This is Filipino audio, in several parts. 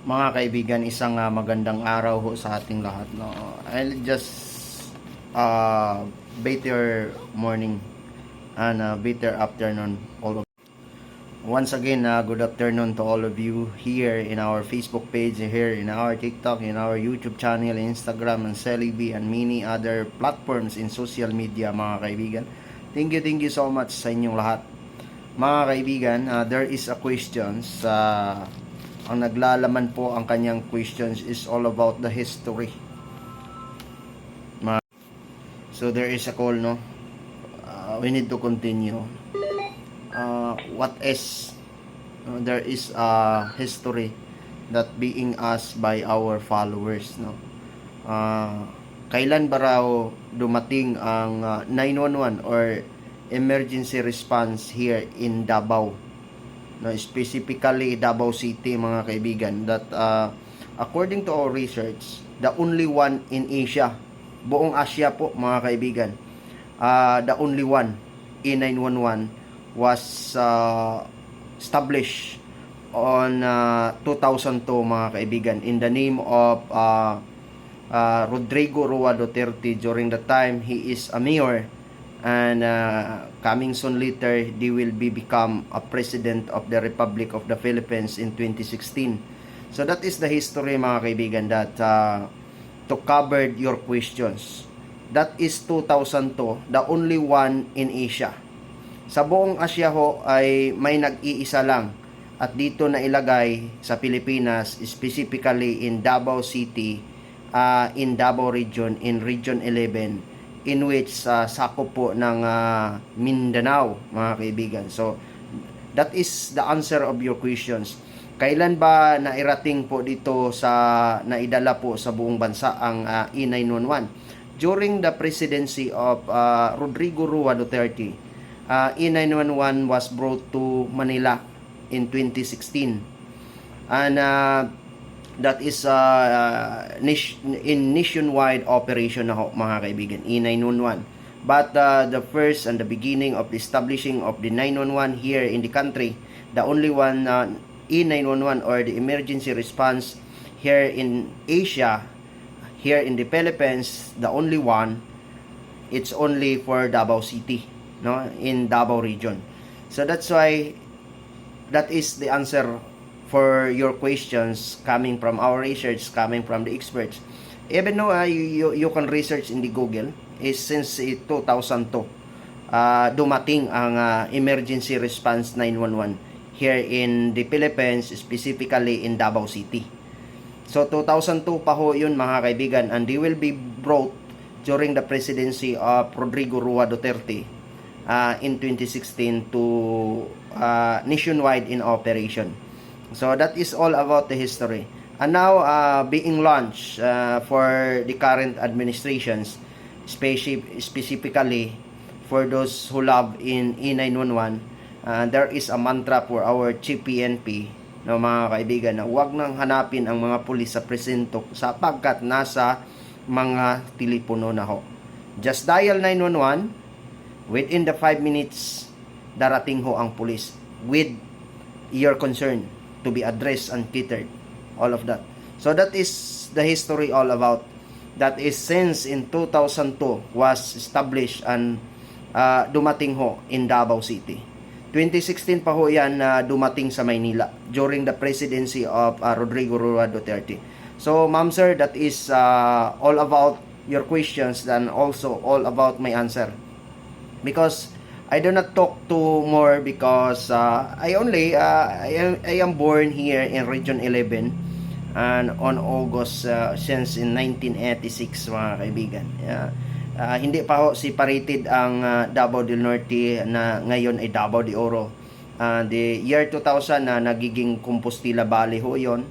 Mga kaibigan, isang magandang araw ho sa ating lahat. No? I'll just better morning and better afternoon all of. Once again, good afternoon to all of you here in our Facebook page, here in our TikTok, in our YouTube channel, Instagram, and Celebi, and many other platforms in social media, mga kaibigan. Thank you so much sa inyong lahat. Mga kaibigan, there is a question ang naglalaman po ang kanyang questions is all about the history. So there is a call, no? We need to continue. What is there is a history that being asked by our followers, no? Kailan ba raw dumating ang 911 or emergency response here in Davao? No, specifically Davao City, mga kaibigan, that according to our research, the only one in Asia, buong Asia po, mga kaibigan, the only one in 911 was established on 2002, mga kaibigan, in the name of Rodrigo Roa Duterte. During the time he is a mayor, and coming soon later they will become a president of the Republic of the Philippines in 2016. So that is the history, mga kaibigan, that to cover your questions. That is 2002, the only one in Asia. Sa buong Asia ho ay may nag-iisa lang, at dito na ilagay sa Pilipinas, specifically in Davao City, in Davao region, in Region 11, in which sakop po ng Mindanao, mga kaibigan. So that is the answer of your questions. Kailan ba nairating po dito naidala po sa buong bansa ang E911? During the presidency of Rodrigo Roa Duterte, E911 was brought to Manila in 2016, and that is in nationwide operation na ho, mga kaibigan, E911. But the first and the beginning of the establishing of the 911 here in the country, the only one E911 or the emergency response here in Asia, here in the Philippines, the only one, it's only for Davao City, no, in Davao region. So that's why that is the answer for your questions coming from our research, coming from the experts. Even though you can research in the Google, is since 2002 dumating ang emergency response 911 here in the Philippines, specifically in Davao City. So 2002 pa ho yun, mga kaibigan, and they will be brought during the presidency of Rodrigo Roa Duterte in 2016 to nationwide in operation. So that is all about the history. And now being launched for the current administrations, specifically for those who love in E911, there is a mantra for our Chief PNP, no, mga kaibigan, na huwag nang hanapin ang mga pulis sa presinto sapagkat nasa mga telepono na ho. Just dial 911, within the 5 minutes darating ho ang pulis with your concern to be addressed and catered, all of that. So that is the history all about. That is since in 2002 was established and dumating ho in Davao City. 2016 pa ho yan dumating sa Maynila during the presidency of Rodrigo Roa Duterte. So ma'am sir, that is all about your questions and also all about my answer. Because I do not talk to more because I am born here in Region 11 and on August since in 1986, mga kaibigan. Hindi pa ho separated ang Davao del Norte na ngayon ay Davao de Oro. The year 2000 na nagiging Compostela Valley ho yon,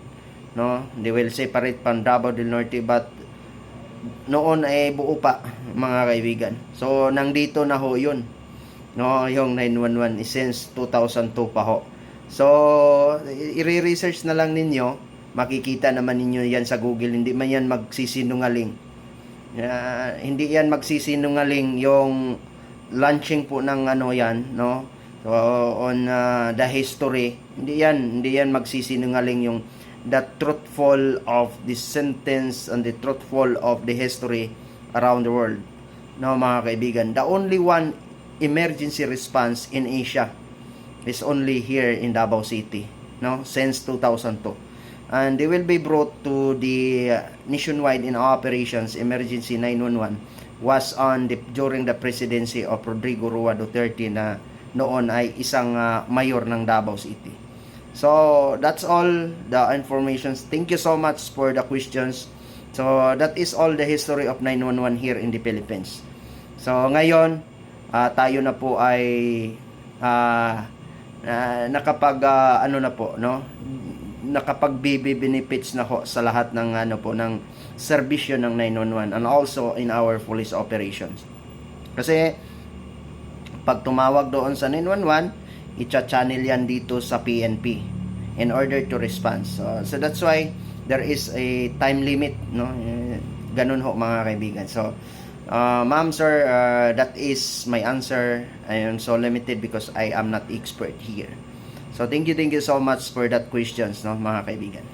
no? They will separate from Davao del Norte, but noon ay buo pa, mga kaibigan. So nandito na ho yun, no, yung 911 since 2002 pa ho. So i-research na lang ninyo, makikita naman ninyo yan sa Google. Hindi man yan magsisinungaling, hindi yan magsisinungaling yung launching po ng ano yan, no. So on the history, hindi yan magsisinungaling yung the truthful of the sentence and the truthful of the history around the world. No, mga kaibigan, the only one emergency response in Asia is only here in Davao City, no, since 2002. And they will be brought to the nationwide in operations emergency 911 was on during the presidency of Rodrigo Roa Duterte na noon ay isang mayor ng Davao City. So that's all the information. Thank you so much for the questions. So that is all the history of 911 here in the Philippines. So ngayon tayo na po ay nakapag ano na po, no, nakapag benefits na ho sa lahat ng ano po ng serbisyo ng 911 and also in our police operations. Kasi pag tumawag doon sa 911, i-channel yan dito sa PNP in order to respond. So that's why there is a time limit, no? Ganun ho mga kaibigan. So ma'am, sir, that is my answer. I am so limited because I am not expert here. So thank you so much for that questions, no, mga kaibigan.